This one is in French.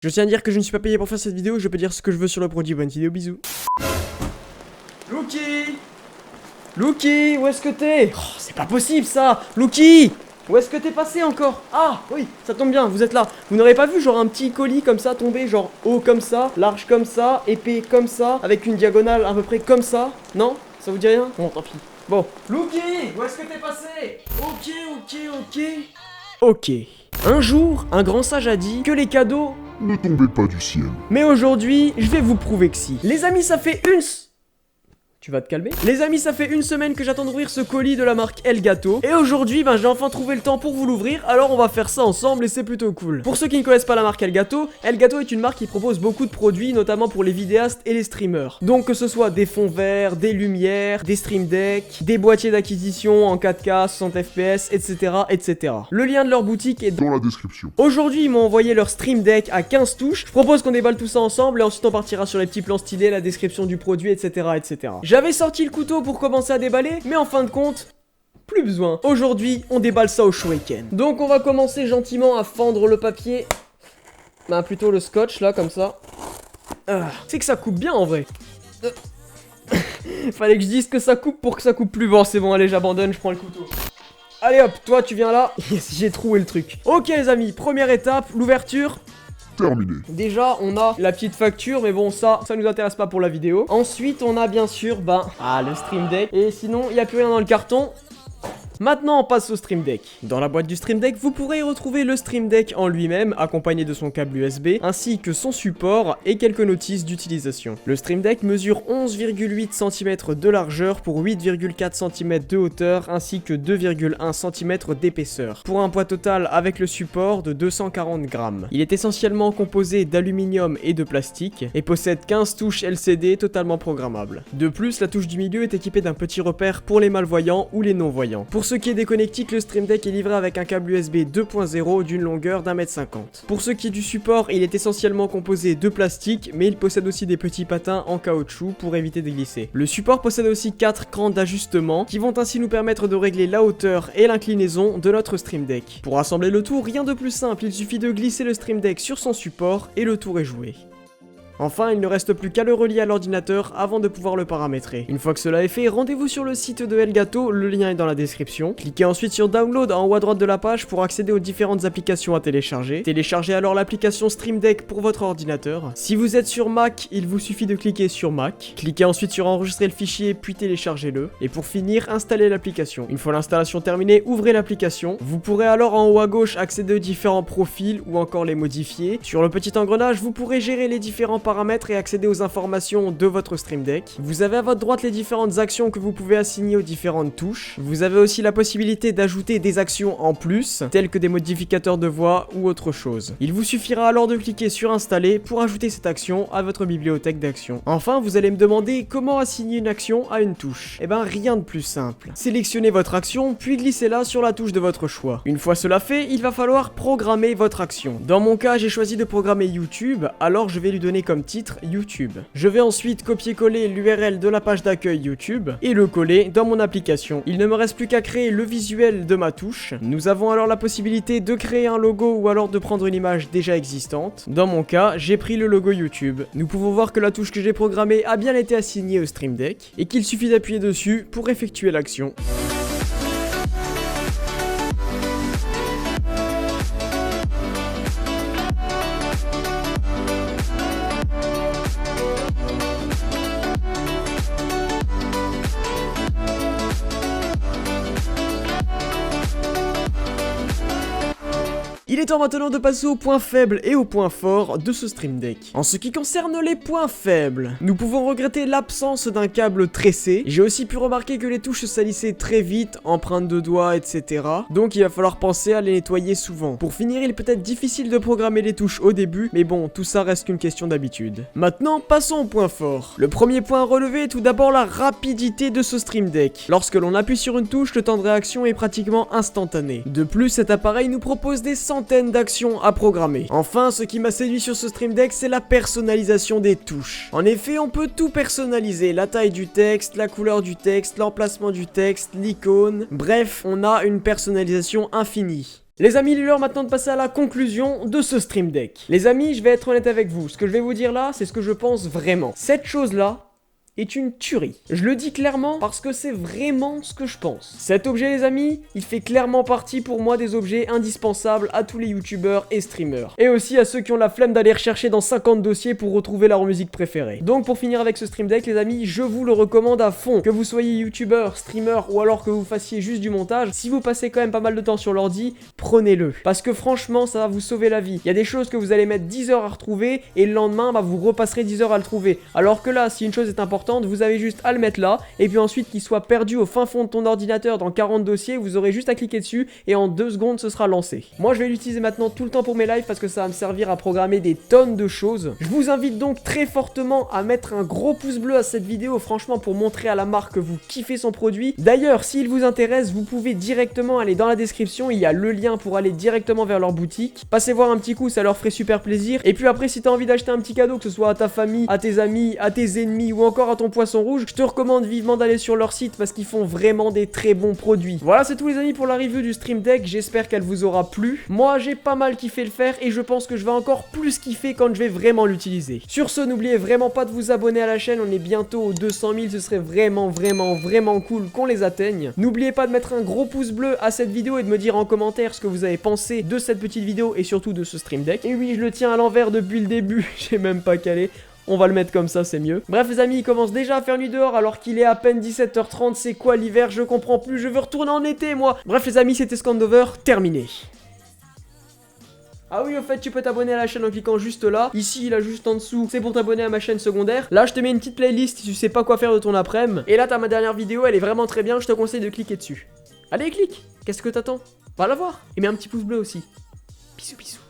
Je tiens à dire que je ne suis pas payé pour faire cette vidéo, je peux dire ce que je veux sur le produit. Bonne vidéo, bisous. Lucky, Lucky, où est-ce que t'es? Oh, c'est pas possible ça. Lucky, où est-ce que t'es passé encore? Ah, oui, ça tombe bien, vous êtes là. Vous n'aurez pas vu genre un petit colis comme ça tomber, genre haut comme ça, large comme ça, épais comme ça, avec une diagonale à peu près comme ça? Non? Ça vous dit rien? Bon, tant pis. Bon, Lucky, où est-ce que t'es passé? Ok. Un jour, un grand sage a dit que les cadeaux ne tombez pas du ciel. Mais aujourd'hui, je vais vous prouver que si. Les amis, ça fait Tu vas te calmer? Les amis, ça fait une semaine que j'attends d'ouvrir ce colis de la marque Elgato. Et aujourd'hui, j'ai enfin trouvé le temps pour vous l'ouvrir. Alors on va faire ça ensemble et c'est plutôt cool. Pour ceux qui ne connaissent pas la marque Elgato, Elgato est une marque qui propose beaucoup de produits, notamment pour les vidéastes et les streamers. Donc que ce soit des fonds verts, des lumières, des stream decks, des boîtiers d'acquisition en 4K, 60 fps, etc., etc. Le lien de leur boutique est Dans la description. Aujourd'hui, ils m'ont envoyé leur stream deck à 15 touches. Je propose qu'on déballe tout ça ensemble et ensuite on partira sur les petits plans stylés, la description du produit, etc., etc. J'avais sorti le couteau pour commencer à déballer, mais en fin de compte, plus besoin. Aujourd'hui, on déballe ça au shuriken. Donc on va commencer gentiment à fendre le papier. Bah plutôt le scotch là, comme ça. C'est que ça coupe bien en vrai. Fallait que je dise que ça coupe pour que ça coupe plus. Bon, c'est bon, allez, j'abandonne, je prends le couteau. Allez hop, toi tu viens là. Yes, j'ai trouvé le truc. Ok les amis, première étape, l'ouverture. Terminé. Déjà, on a la petite facture, mais bon, ça nous intéresse pas pour la vidéo. Ensuite, on a bien sûr, le Stream Deck. Et sinon, il n'y a plus rien dans le carton. Maintenant, on passe au Stream Deck. Dans la boîte du Stream Deck, vous pourrez y retrouver le Stream Deck en lui-même, accompagné de son câble USB, ainsi que son support et quelques notices d'utilisation. Le Stream Deck mesure 11,8 cm de largeur pour 8,4 cm de hauteur, ainsi que 2,1 cm d'épaisseur, pour un poids total avec le support de 240 grammes. Il est essentiellement composé d'aluminium et de plastique, et possède 15 touches LCD totalement programmables. De plus, la touche du milieu est équipée d'un petit repère pour les malvoyants ou les non-voyants. Pour ceux qui est des connectiques, le Stream Deck est livré avec un câble USB 2.0 d'une longueur d'1,50 m. Pour ce qui est du support, il est essentiellement composé de plastique, mais il possède aussi des petits patins en caoutchouc pour éviter de glisser. Le support possède aussi 4 crans d'ajustement qui vont ainsi nous permettre de régler la hauteur et l'inclinaison de notre Stream Deck. Pour assembler le tout, rien de plus simple, il suffit de glisser le Stream Deck sur son support et le tour est joué. Enfin, il ne reste plus qu'à le relier à l'ordinateur avant de pouvoir le paramétrer. Une fois que cela est fait, rendez-vous sur le site de Elgato, le lien est dans la description. Cliquez ensuite sur Download en haut à droite de la page pour accéder aux différentes applications à télécharger. Téléchargez alors l'application Stream Deck pour votre ordinateur. Si vous êtes sur Mac, il vous suffit de cliquer sur Mac. Cliquez ensuite sur enregistrer le fichier puis téléchargez-le. Et pour finir, installez l'application. Une fois l'installation terminée, ouvrez l'application. Vous pourrez alors en haut à gauche accéder aux différents profils ou encore les modifier. Sur le petit engrenage, vous pourrez gérer les différents paramètres et accéder aux informations de votre Stream Deck. Vous avez à votre droite les différentes actions que vous pouvez assigner aux différentes touches. Vous avez aussi la possibilité d'ajouter des actions en plus, telles que des modificateurs de voix ou autre chose. Il vous suffira alors de cliquer sur installer pour ajouter cette action à votre bibliothèque d'actions. Enfin, vous allez me demander comment assigner une action à une touche. Eh ben rien de plus simple. Sélectionnez votre action puis glissez-la sur la touche de votre choix. Une fois cela fait, il va falloir programmer votre action. Dans mon cas, j'ai choisi de programmer YouTube, alors je vais lui donner comme titre YouTube. Je vais ensuite copier-coller l'URL de la page d'accueil YouTube et le coller dans mon application. Il ne me reste plus qu'à créer le visuel de ma touche. Nous avons alors la possibilité de créer un logo ou alors de prendre une image déjà existante. Dans mon cas, j'ai pris le logo YouTube. Nous pouvons voir que la touche que j'ai programmée a bien été assignée au Stream Deck et qu'il suffit d'appuyer dessus pour effectuer l'action. Il est temps maintenant de passer aux points faibles et aux points forts de ce Stream Deck. En ce qui concerne les points faibles, nous pouvons regretter l'absence d'un câble tressé. J'ai aussi pu remarquer que les touches se salissaient très vite, empreintes de doigts, etc. Donc il va falloir penser à les nettoyer souvent. Pour finir, il peut être difficile de programmer les touches au début, mais bon, tout ça reste qu'une question d'habitude. Maintenant, passons aux points forts. Le premier point à relever est tout d'abord la rapidité de ce Stream Deck. Lorsque l'on appuie sur une touche, le temps de réaction est pratiquement instantané. De plus, cet appareil nous propose des centaines d'actions à programmer. Enfin, ce qui m'a séduit sur ce Stream Deck, c'est la personnalisation des touches. En effet, on peut tout personnaliser, la taille du texte, la couleur du texte, l'emplacement du texte, l'icône, bref, on a une personnalisation infinie. Les amis, il est l'heure maintenant de passer à la conclusion de ce Stream Deck. Les amis, je vais être honnête avec vous, ce que je vais vous dire là, c'est ce que je pense vraiment. Cette chose-là est une tuerie. Je le dis clairement parce que c'est vraiment ce que je pense. Cet objet, les amis, il fait clairement partie pour moi des objets indispensables à tous les youtubeurs et streamers. Et aussi à ceux qui ont la flemme d'aller rechercher dans 50 dossiers pour retrouver leur musique préférée. Donc pour finir avec ce Stream Deck, les amis, je vous le recommande à fond. Que vous soyez youtubeur, streamer ou alors que vous fassiez juste du montage, si vous passez quand même pas mal de temps sur l'ordi, prenez-le. Parce que franchement, ça va vous sauver la vie. Il y a des choses que vous allez mettre 10 heures à retrouver et le lendemain, bah, vous repasserez 10 heures à le trouver. Alors que là, si une chose est importante, vous avez juste à le mettre là, et puis ensuite qu'il soit perdu au fin fond de ton ordinateur dans 40 dossiers, vous aurez juste à cliquer dessus, et en 2 secondes ce sera lancé. Moi je vais l'utiliser maintenant tout le temps pour mes lives, parce que ça va me servir à programmer des tonnes de choses. Je vous invite donc très fortement à mettre un gros pouce bleu à cette vidéo, franchement pour montrer à la marque que vous kiffez son produit. D'ailleurs, s'il vous intéresse, vous pouvez directement aller dans la description, il y a le lien pour aller directement vers leur boutique. Passez voir un petit coup, ça leur ferait super plaisir. Et puis après, si t'as envie d'acheter un petit cadeau, que ce soit à ta famille, à tes amis, à tes ennemis ou encore à ton poisson rouge, je te recommande vivement d'aller sur leur site parce qu'ils font vraiment des très bons produits. Voilà, c'est tout les amis pour la review du Stream Deck, j'espère qu'elle vous aura plu. Moi j'ai pas mal kiffé le faire et je pense que je vais encore plus kiffer quand je vais vraiment l'utiliser. Sur ce, n'oubliez vraiment pas de vous abonner à la chaîne, on est bientôt aux 200 000, ce serait vraiment cool qu'on les atteigne. N'oubliez pas de mettre un gros pouce bleu à cette vidéo et de me dire en commentaire ce que vous avez pensé de cette petite vidéo et surtout de ce Stream Deck. Et oui, je le tiens à l'envers depuis le début, j'ai même pas calé. On va le mettre comme ça, c'est mieux. Bref les amis, il commence déjà à faire nuit dehors alors qu'il est à peine 17h30. C'est quoi l'hiver? Je comprends plus, je veux retourner en été moi. Bref les amis, c'était Scandover, terminé. Ah oui, en fait, tu peux t'abonner à la chaîne en cliquant juste là. Ici, là, juste en dessous, c'est pour t'abonner à ma chaîne secondaire. Là, je te mets une petite playlist si tu sais pas quoi faire de ton après-midi. Et là, t'as ma dernière vidéo, elle est vraiment très bien, je te conseille de cliquer dessus. Allez, clique. Qu'est-ce que t'attends? Va la voir. Et mets un petit pouce bleu aussi. Bisous, bisous.